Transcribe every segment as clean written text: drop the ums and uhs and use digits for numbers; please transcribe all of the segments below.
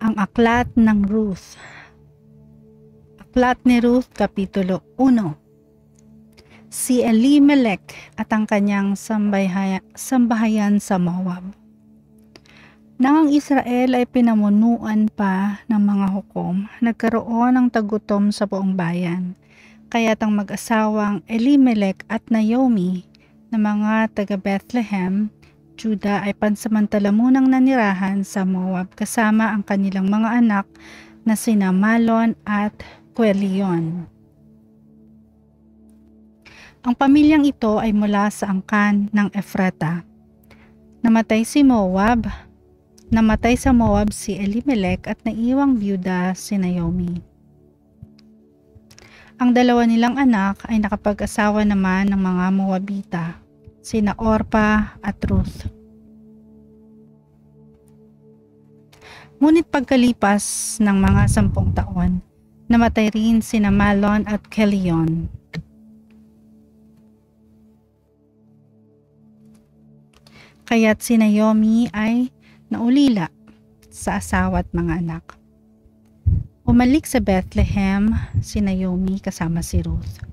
Ang Aklat ng Ruth. Aklat ni Ruth, Kapitulo 1. Si Elimelech at ang kanyang sambahayan sa Moab. Nang ang Israel ay pinamunuan pa ng mga hukom, nagkaroon ng tagutom sa buong bayan. Kaya't ang mag-asawang Elimelech at Naomi na mga taga Bethlehem, Juda ay pansamantala munang nanirahan sa Moab kasama ang kanilang mga anak na sina Mahlon at Chilion. Ang pamilyang ito ay mula sa angkan ng Ephrata. Namatay sa Moab si Elimelech at naiwang byuda si Naomi. Ang dalawa nilang anak ay nakapag-asawa naman ng mga Moabita, sina Orpa at Ruth. Ngunit pagkalipas ng mga 10 taon, namatay rin sina Mahlon at Chilion. Kaya't si Naomi ay naulila sa asawa at mga anak. Umalik sa Bethlehem si Naomi kasama si Ruth.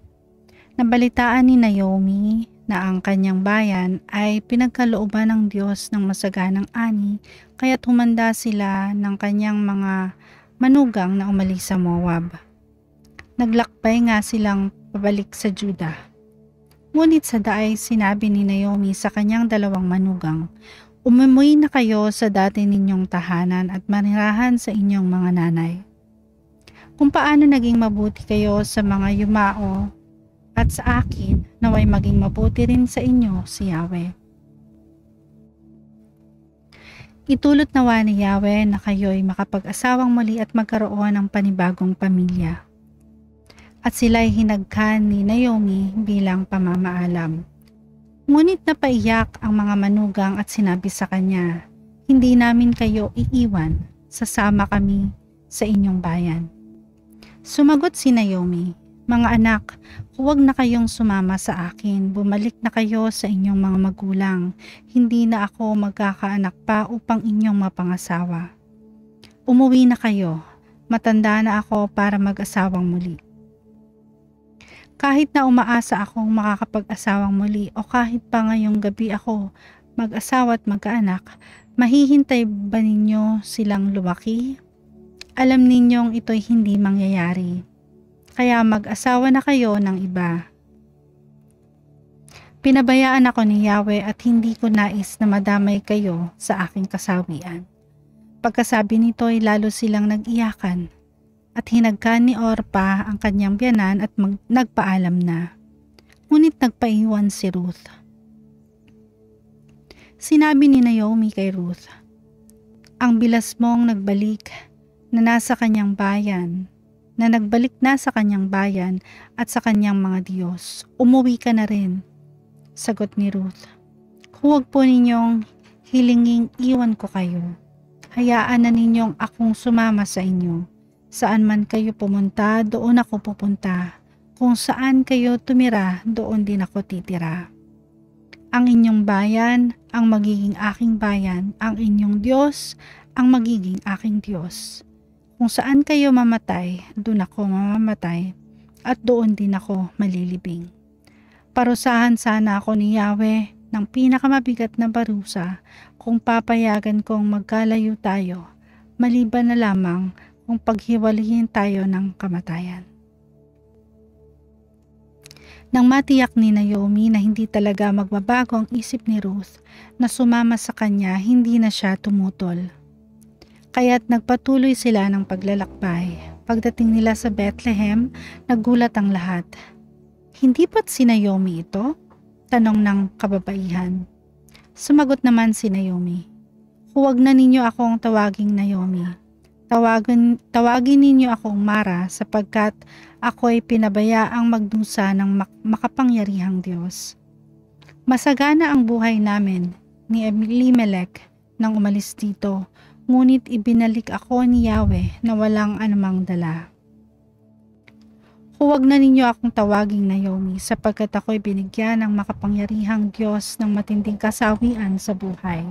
Nabalitaan ni Naomi na ang kanyang bayan ay pinagkalooban ng Diyos ng masaganang ani, kaya't humanda sila ng kanyang mga manugang na umalis sa Moab. Naglakbay nga silang pabalik sa Juda. Ngunit sa daay sinabi ni Naomi sa kanyang dalawang manugang, "Umuwi na kayo sa dati ninyong tahanan at manirahan sa inyong mga nanay. Kung paano naging mabuti kayo sa mga yumao at sa akin, naway maging mabuti rin sa inyo si Yahweh. Itulot nawa ni Yahweh na kayo'y makapag-asawang muli at magkaroon ng panibagong pamilya." At sila'y hinagkan ni Naomi bilang pamamaalam. Ngunit napaiyak ang mga manugang at sinabi sa kanya, "Hindi namin kayo iiwan, sasama kami sa inyong bayan." Sumagot si Naomi, "Mga anak, huwag na kayong sumama sa akin, bumalik na kayo sa inyong mga magulang. Hindi na ako magkakaanak pa upang inyong mapangasawa. Umuwi na kayo, matanda na ako para mag-asawang muli. Kahit na umaasa akong makakapag-asawang muli o kahit pa ngayong gabi ako mag-asawa at magkaanak, mahihintay ba ninyo silang lumaki? Alam ninyong ito'y hindi mangyayari. Kaya mag-asawa na kayo ng iba. Pinabayaan ako ni Yahweh at hindi ko nais na madamay kayo sa aking kasawian." Pagkasabi nito ay lalo silang nag-iyakan at hinagkan ni Orpa ang kanyang biyanan at nagpaalam na. Ngunit nagpaiwan si Ruth. Sinabi ni Naomi kay Ruth, "Ang bilas mong nagbalik na nagbalik na sa kanyang bayan at sa kanyang mga Diyos. Umuwi ka na rin." Sagot ni Ruth, "Huwag po ninyong hilinging iwan ko kayo. Hayaan na ninyong akong sumama sa inyo. Saan man kayo pumunta, doon ako pupunta. Kung saan kayo tumira, doon din ako titira. Ang inyong bayan ang magiging aking bayan, ang inyong Diyos ang magiging aking Diyos. Kung saan kayo mamatay, doon ako mamamatay, at doon din ako malilibing. Parusahan sana ako ni Yahweh ng pinakamabigat na parusa kung papayagan kong magkalayo tayo, maliban na lamang kung paghiwalayin tayo ng kamatayan." Nang matiyak ni Naomi na hindi talaga magbabago ang isip ni Ruth na sumama sa kanya, hindi na siya tumutol. Kaya't nagpatuloy sila ng paglalakbay. Pagdating nila sa Bethlehem, nagulat ang lahat. "Hindi ba't si Naomi ito?" tanong ng kababaihan. Sumagot naman si Naomi, "Huwag na ninyo akong tawaging Naomi. Tawagin ninyo akong Mara sapagkat ako ay pinabayaang magdusa ng makapangyarihang Diyos. Masagana ang buhay namin ni Elimelech nang umalis dito, ngunit ibinalik ako ni Yahweh na walang anumang dala. Huwag na ninyo akong tawaging Naomi sapagkat ako'y binigyan ng makapangyarihang Diyos ng matinding kasawian sa buhay.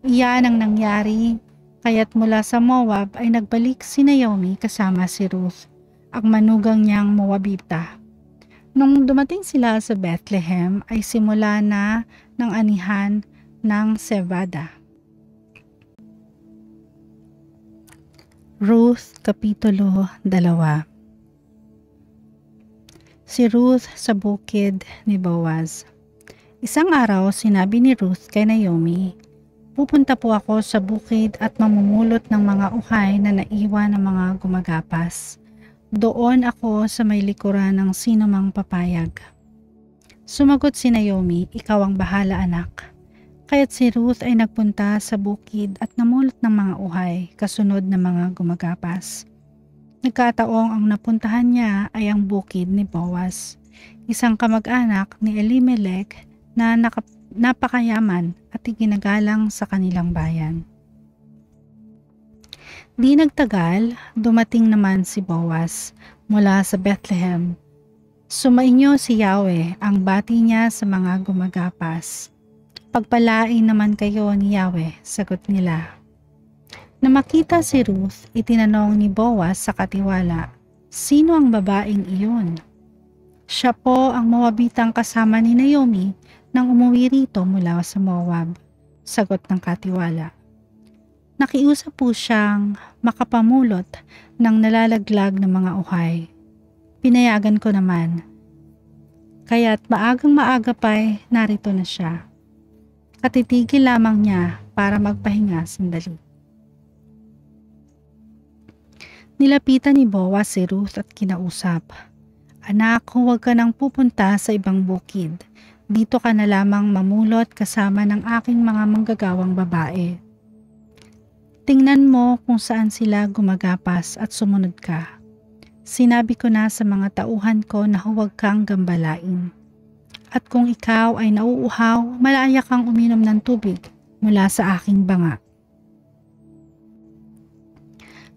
Iyan ang nangyari Kaya't mula sa Moab ay nagbalik si Naomi kasama si Ruth, ang manugang niyang Moabita. Nung dumating sila sa Bethlehem ay simula na ng anihan ng Sebada. Ruth Kapitulo 2. Si Ruth sa bukid ni Boaz. Isang araw sinabi ni Ruth kay Naomi, "Pupunta po ako sa bukid at mamumulot ng mga uhay na naiwan ng mga gumagapas. Doon ako sa may likuran ng sino mang papayag." Sumagot si Naomi, "Ikaw ang bahala, anak." Kaya't si Ruth ay nagpunta sa bukid at namulot ng mga uhay kasunod ng mga gumagapas. Nagkataong ang napuntahan niya ay ang bukid ni Boaz, isang kamag-anak ni Elimelech na napakayaman at iginagalang sa kanilang bayan. Di nagtagal, dumating naman si Boaz mula sa Bethlehem. Sumainyo si Yahweh, ang bati niya sa mga gumagapas. "Pagpalain naman kayo ni Yahweh," sagot nila. Na makita si Ruth, itinanong ni Boaz sa katiwala, "Sino ang babaeng iyon?" "Siya po ang Moabitang kasama ni Naomi nang umuwi rito mula sa Moab," sagot ng katiwala. Nakiusap po siyang makapamulot ng nalalaglag ng mga uhay. Pinayagan ko naman. Kaya't maagang maaga pa'y narito na siya. Katitigil lamang niya para magpahinga sandali. Nilapitan ni Boaz si Ruth at kinausap, "Anak, huwag ka nang pupunta sa ibang bukid. Dito ka na lamang mamulot kasama ng aking mga manggagawang babae. Tingnan mo kung saan sila gumagapas at sumunod ka. Sinabi ko na sa mga tauhan ko na huwag kang gambalain. At kung ikaw ay nauuhaw, malaya kang uminom ng tubig mula sa aking banga."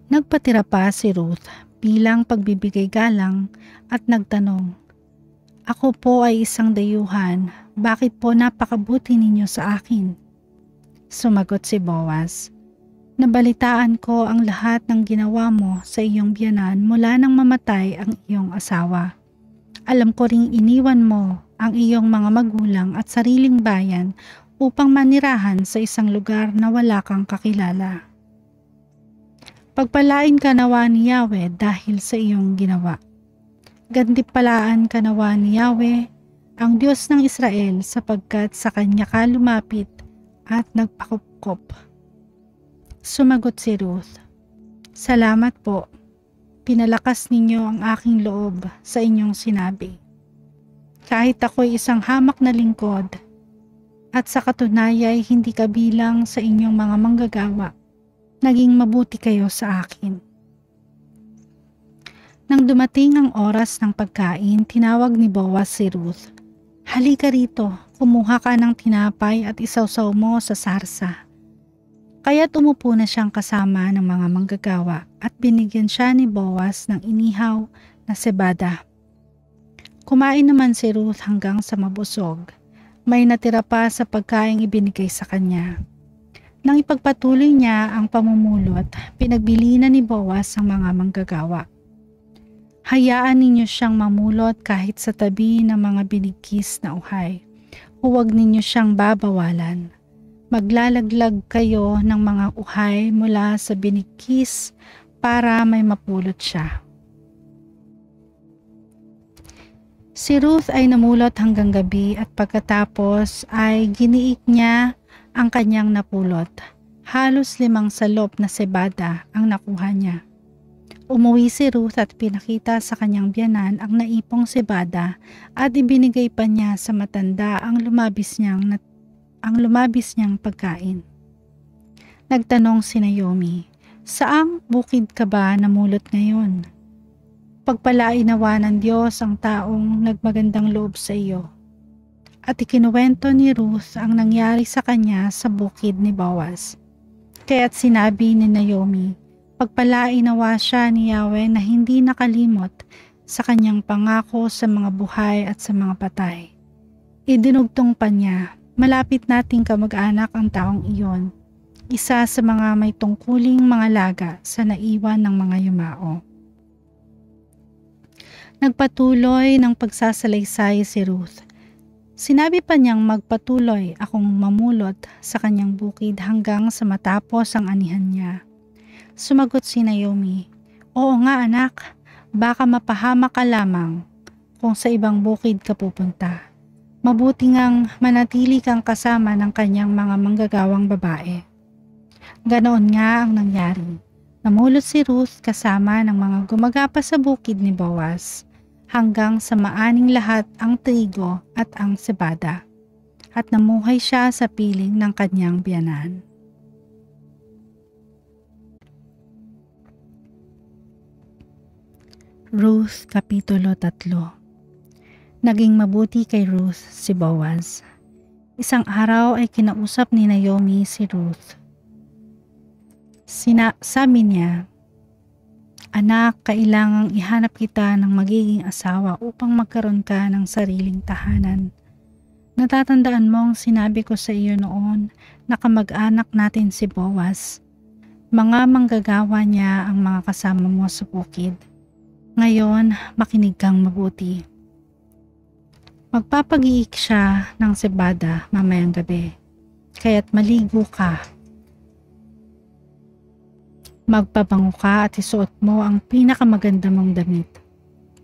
Nagpatira pa si Ruth bilang pagbibigay galang at nagtanong, "Ako po ay isang dayuhan, bakit po napakabuti ninyo sa akin?" Sumagot si Boaz, "Nabalitaan ko ang lahat ng ginawa mo sa iyong biyanan mula nang mamatay ang iyong asawa. Alam ko ring iniwan mo ang iyong mga magulang at sariling bayan upang manirahan sa isang lugar na wala kang kakilala. Pagpalain ka nawa ni Yahweh dahil sa iyong ginawa. Gantimpalaan ka nawa ni Yahweh, ang Diyos ng Israel, sapagkat sa kanya ka lumapit at nagpakupkop." Sumagot si Ruth, "Salamat po. Pinalakas ninyo ang aking loob sa inyong sinabi. Kahit ako'y isang hamak na lingkod at sa katunayay hindi kabilang sa inyong mga manggagawa, naging mabuti kayo sa akin." Nang dumating ang oras ng pagkain, tinawag ni Boaz si Ruth, "Halika rito, kumuha ka ng tinapay at isawsaw mo sa sarsa." Kaya't umupo na siyang kasama ng mga manggagawa at binigyan siya ni Boaz ng inihaw na sebada. Kumain naman si Ruth hanggang sa mabusog. May natira pa sa pagkaing ibinigay sa kanya. Nang ipagpatuloy niya ang pamumulot, pinagbili na ni Boaz ang mga manggagawa. "Hayaan ninyo siyang mamulot kahit sa tabi ng mga binigkis na uhay. Huwag ninyo siyang babawalan. Maglalaglag kayo ng mga uhay mula sa binigkis para may mapulot siya." Si Ruth ay namulot hanggang gabi at pagkatapos ay giniik niya ang kanyang napulot. Halos 5 salop na sebada ang nakuha niya. Umuwi si Ruth at pinakita sa kanyang biyanan ang naipong sebada at ibinigay pa niya sa matanda ang lumabis niyang pagkain. Nagtanong si Naomi, "Saang bukid ka ba namulot ngayon? Pagpalain nawa ng Diyos ang taong nagmagandang loob sa iyo." At ikinuwento ni Ruth ang nangyari sa kanya sa bukid ni Boaz. Kaya't sinabi ni Naomi, "Pagpalain nawa siya ni Yahweh na hindi nakalimot sa kanyang pangako sa mga buhay at sa mga patay." Idinugtong pa niya, "Malapit nating kamag-anak ang taong iyon. isa sa mga may tungkuling mga laga sa naiwan ng mga yumao. Nagpatuloy ng pagsasalaysay si Ruth. Sinabi pa niyang magpatuloy akong mamulot sa kanyang bukid hanggang sa matapos ang anihan niya. Sumagot si Naomi, "Oo nga anak, baka mapahamak ka lamang kung sa ibang bukid ka pupunta. Mabuti ngang manatili kang kasama ng kanyang mga manggagawang babae." Ganoon nga ang nangyari. Namulot si Ruth kasama ng mga gumagapa sa bukid ni Boaz hanggang sa maaning lahat ang trigo at ang sebada, at namuhay siya sa piling ng kanyang biyanan. Ruth Kapitulo 3. Naging mabuti kay Ruth si Boaz. Isang araw ay kinausap ni Naomi si Ruth. Sabi niya, "Anak, kailangang ihanap kita ng magiging asawa upang magkaroon ka ng sariling tahanan. Natatandaan mo ang sinabi ko sa iyo noon na kamag-anak natin si Boaz. Mga manggagawa niya ang mga kasama mo sa bukid. Ngayon, makinig kang mabuti. Magpapag-iik siya ng sebada mamayang gabi, kaya't maligo ka. Magpabango ka at isuot mo ang pinakamaganda mong damit.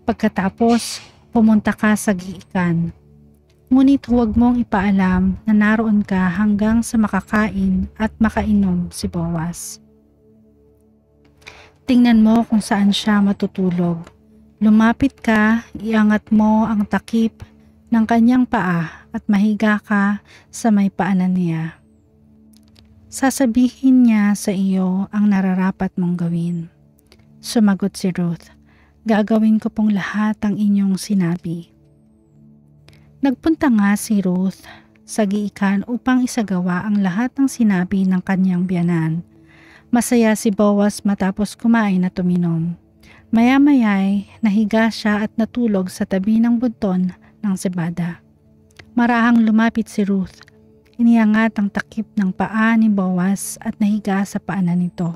Pagkatapos, pumunta ka sa giikan. Ngunit huwag mong ipaalam na naroon ka hanggang sa makakain at makainom si Boaz. Tingnan mo kung saan siya matutulog. Lumapit ka, iangat mo ang takip ng kanyang paa at mahiga ka sa may paanan niya. Sasabihin niya sa iyo ang nararapat mong gawin." Sumagot si Ruth, "Gagawin ko pong lahat ang inyong sinabi." Nagpunta nga si Ruth sa giikan upang isagawa ang lahat ng sinabi ng kanyang biyanan. Masaya si Boaz matapos kumain at uminom. Maya-maya'y nahiga siya at natulog sa tabi ng bunton ng sebada. Marahang lumapit si Ruth. Iniangat ang takip ng paa ni Boaz at nahiga sa paanan nito.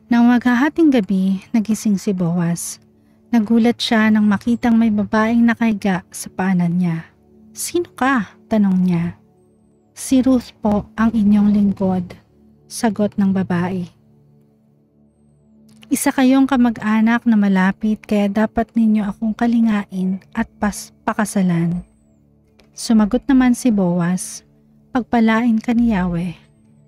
Nang maghahating gabi, nagising si Boaz. Nagulat siya nang makitang may babaeng nakahiga sa paanan niya. "Sino ka?" tanong niya. "Si Ruth po, ang inyong lingkod," sagot ng babae. "Isa kayong kamag-anak na malapit kaya dapat ninyo akong kalingain at pakasalan." Sumagot naman si Boaz, "Pagpalain ka ni Yahweh.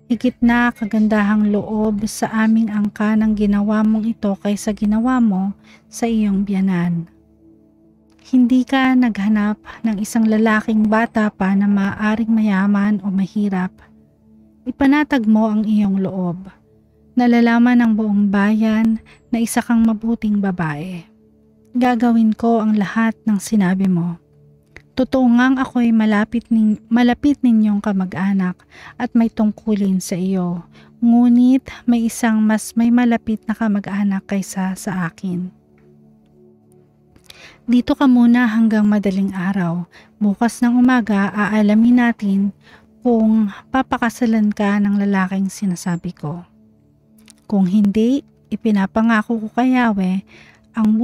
Higit na kagandahang loob sa aming angka ng ginawa mong ito kaysa ginawa mo sa iyong biyanan. Hindi ka naghanap ng isang lalaking bata pa na maaaring mayaman o mahirap. Ipanatag mo ang iyong loob. Nalalaman ng buong bayan na isa kang mabuting babae. Gagawin ko ang lahat ng sinabi mo. Totoo ngang ako'y malapit ninyong kamag-anak at may tungkulin sa iyo, ngunit may isang mas may malapit na kamag-anak kaysa sa akin. Dito ka muna hanggang madaling araw. Bukas ng umaga aalamin natin kung papakasalan ka ng lalaking sinasabi ko. Kung hindi, ipinapangako ko kay Yahweh ang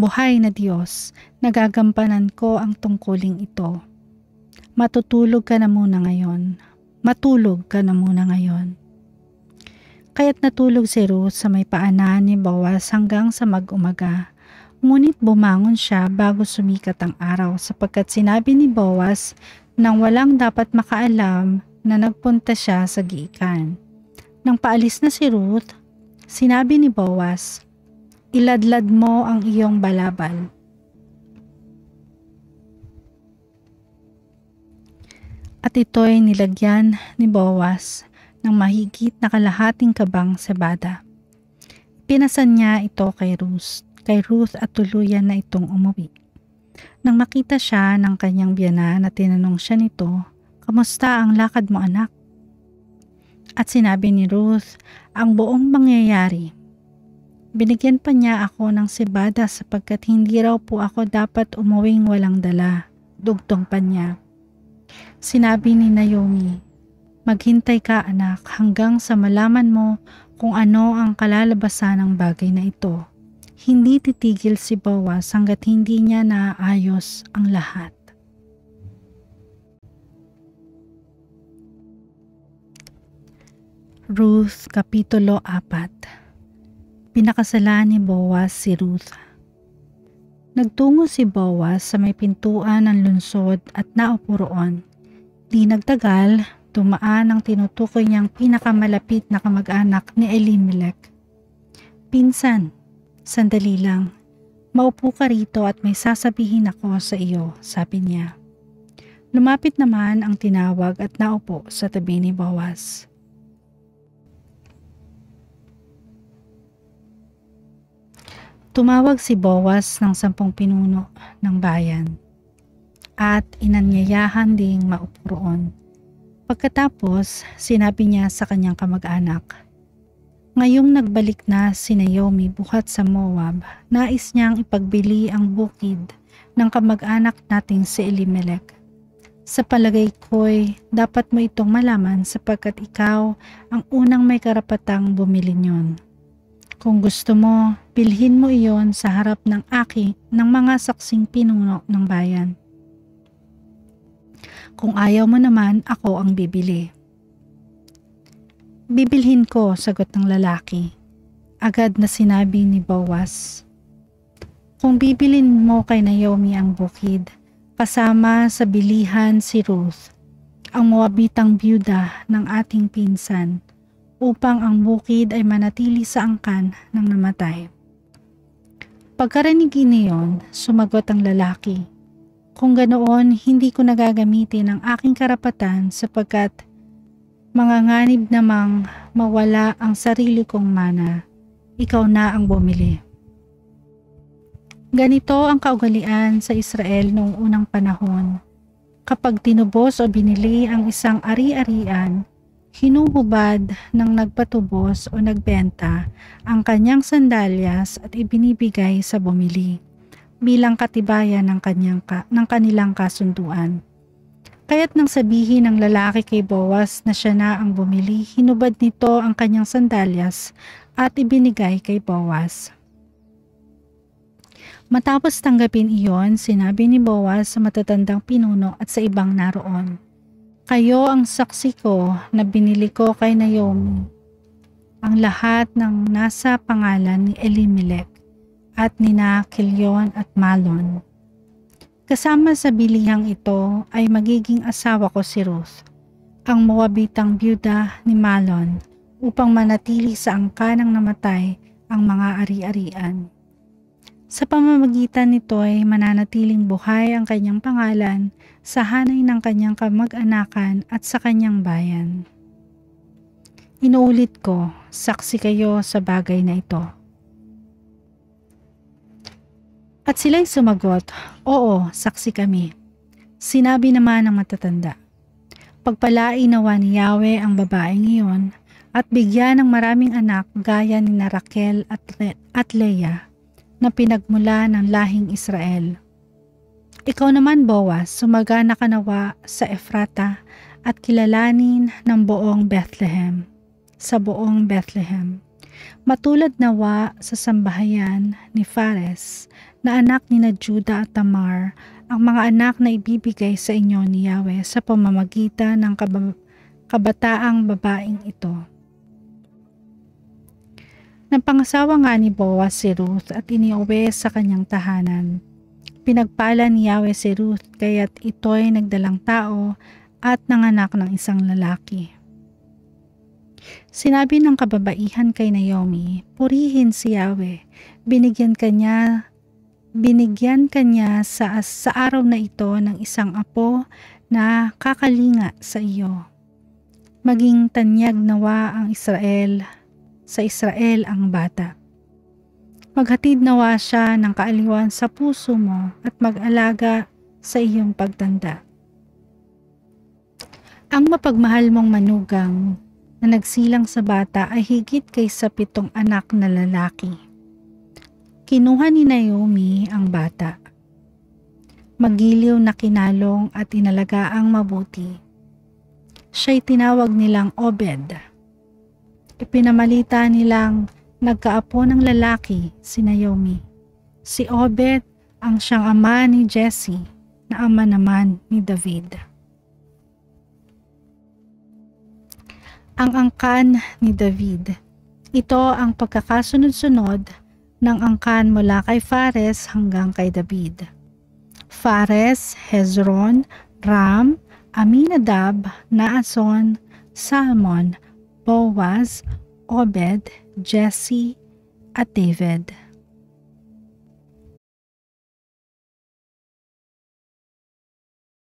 buhay na Diyos, nagagampanan ko ang tungkuling ito. Matulog ka na muna ngayon. Kaya't natulog si Ruth sa may paanan ni Boaz hanggang sa mag-umaga. Ngunit bumangon siya bago sumikat ang araw sapagkat sinabi ni Boaz nang walang dapat makaalam na nagpunta siya sa giikan. Nang paalis na si Ruth, sinabi ni Boaz, "Iladlad mo ang iyong balabal." At ito'y nilagyan ni Boaz ng mahigit na kalahating kabang sebada. Pinasan niya ito kay Ruth at tuluyan na itong umuwi. Nang makita siya ng kanyang biyanan at tinanong siya nito, "Kamusta ang lakad mo, anak?" At sinabi ni Ruth ang buong pangyayari. Binigyan pa niya ako ng sebada sapagkat hindi raw po ako dapat umuwing walang dala. Dugtong pa niya. Sinabi ni Naomi, "Maghintay ka anak hanggang sa malaman mo kung ano ang kalalabasan ng bagay na ito." Hindi titigil si Boaz hanggat hindi niya naayos ang lahat. Ruth Kapitulo 4. Pinakasalan ni Boaz si Ruth. Nagtungo si Boaz sa may pintuan ng lungsod at naupo roon. Di nagtagal, dumaan ang tinutukoy niyang pinakamalapit na kamag-anak ni Elimelech. "Pinsan, sandali lang. Maupo ka rito at may sasabihin ako sa iyo," sabi niya. Lumapit naman ang tinawag at naupo sa tabi ni Boaz. Tumawag si Boaz ng 10 pinuno ng bayan at inanyayahan ding maupo roon. Pagkatapos, sinabi niya sa kanyang kamag-anak, "Ngayong nagbalik na si Naomi buhat sa Moab, nais niyang ipagbili ang bukid ng kamag-anak nating si Elimelech. Sa palagay ko'y dapat mo itong malaman sapagkat ikaw ang unang may karapatang bumili niyon. Kung gusto mo, bilhin mo iyon sa harap ng mga saksing pinuno ng bayan. Kung ayaw mo naman, ako ang bibili." "Bibilhin ko," sagot ng lalaki. Agad na sinabi ni Boaz, "Kung bibilin mo kay Naomi ang bukid, kasama sa bilihan si Ruth, ang Moabitang biyuda ng ating pinsan, upang ang bukid ay manatili sa angkan ng namatay." Pagkarinig niyon, sumagot ang lalaki, "Kung ganoon, hindi ko nagagamitin ang aking karapatan sapagkat manganganib namang mawala ang sarili kong mana. Ikaw na ang bumili." Ganito ang kaugalian sa Israel noong unang panahon. Kapag tinubos o binili ang isang ari-arian, hinuhubad ng nagpatubos o nagbenta ang kanyang sandalyas at ibinibigay sa bumili bilang katibayan ng kanilang kasunduan. Kaya't nang sabihin ng lalaki kay Boaz na siya na ang bumili, hinubad nito ang kanyang sandalyas at ibinigay kay Boaz. Matapos tanggapin iyon, sinabi ni Boaz sa matatandang pinuno at sa ibang naroon, "Kayo ang saksi ko na binili ko kay Naomi ang lahat ng nasa pangalan ni Elimelech at nina Kilion at Malon. Kasama sa bilihang ito ay magiging asawa ko si Ruth, ang Moabitang biyuda ni Malon, upang manatili sa angkan ng namatay ang mga ari-arian. Sa pamamagitan nito ay mananatiling buhay ang kanyang pangalan sa hanay ng kanyang kamag-anakan at sa kanyang bayan. Inuulit ko, saksi kayo sa bagay na ito." At sila'y sumagot, "Oo, saksi kami." Sinabi naman ng matatanda, "Pagpalain nawa ni Yahweh ang babaeng iyon at bigyan ng maraming anak gaya ni Raquel at Leah na pinagmula ng lahing Israel. Ikaw naman, Boaz, sumagana ka nawa sa Efrata at kilalanin ng sa buong Bethlehem. Matulad nawa sa sambahayan ni Fares na anak ni Juda at Tamar, ang mga anak na ibibigay sa inyo ni Yahweh sa pamamagitan ng kabataang babaeng ito." Napangasawa nga ni Boaz si Ruth at iniuwi sa kanyang tahanan. Pinagpala ni Yahweh si Ruth kaya't ito'y nagdalang tao at nanganak ng isang lalaki. Sinabi ng kababaihan kay Naomi, "Purihin si Yahweh, binigyan kanya sa araw na ito ng isang apo na kakalinga sa iyo. Maging tanyag nawa ang sa Israel ang bata. Maghatid nawa siya ng kaaliwan sa puso mo at mag-alaga sa iyong pagtanda. Ang mapagmahal mong manugang na nagsilang sa bata ay higit kaysa 7 anak na lalaki." Kinuha ni Naomi ang bata. magiliw na kinalong at inalagaang mabuti. Siya'y tinawag nilang Obed. Ipinamalita nilang nagkaapo ng lalaki si Naomi. Si Obed ang siyang ama ni Jesse na ama naman ni David. Ang angkan ni David. Ito ang pagkakasunod-sunod ng angkan mula kay Fares hanggang kay David. Fares, Hezron, Ram, Aminadab, Naason, Salmon, Boaz, Obed, Jesse, at David.